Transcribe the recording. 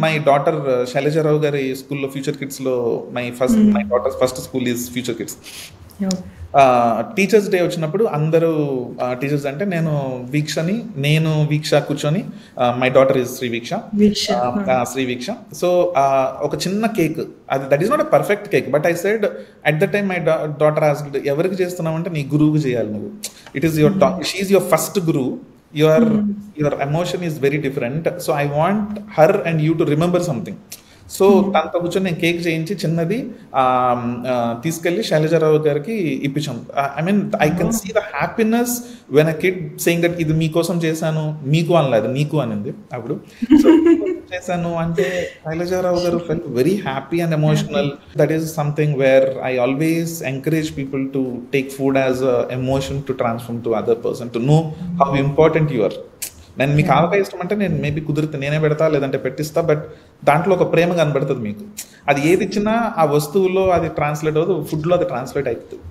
My daughter Shailaja Rao గారి స్కూల్లో future కిడ్స్లో my daughter first school is future kids. Teachers day వచ్చినప్పుడు అందరూ టీచర్స్ అంటే నేను వీక్ష కూర్చొని my daughter is Sri Veeksha. So ఒక చిన్న కేక్, అది that is not a perfect cake, but I said at the time my daughter asked, ఎవరికి చేస్తున్నావు అంటే నీ గురువుకి చేయాలి నువ్వు. It is your she is your first గురువు. Your emotion is very different, so I want her and you to remember something. So తనతో కూర్చొని నేను కేక్ చేయించి చిన్నది తీసుకెళ్ళి శైలజారావు గారికి ఇప్పించాం. I mean I can see the happiness when a kid saying that ఇది మీకోసం చేశాను, మీకు అనలేదు నీకు అనింది అప్పుడు. సో చేశాను అంటే శైలజారావు గారు fell very happy and emotional. That is something where I always encourage people to take food as a emotion to transform to other person, to know how important you are. నేను మీకు ఆవకాయ ఇష్టం అంటే నేను maybe కుదిరితే నేనే పెడతా, లేదంటే పెట్టిస్తా, but దాంట్లో ఒక ప్రేమ కనబడుతుంది మీకు. అది ఏది ఇచ్చినా ఆ వస్తువులో అది ట్రాన్స్లేట్ అవ్వదు, ఫుడ్లో అది ట్రాన్స్లేట్ అవుతుంది.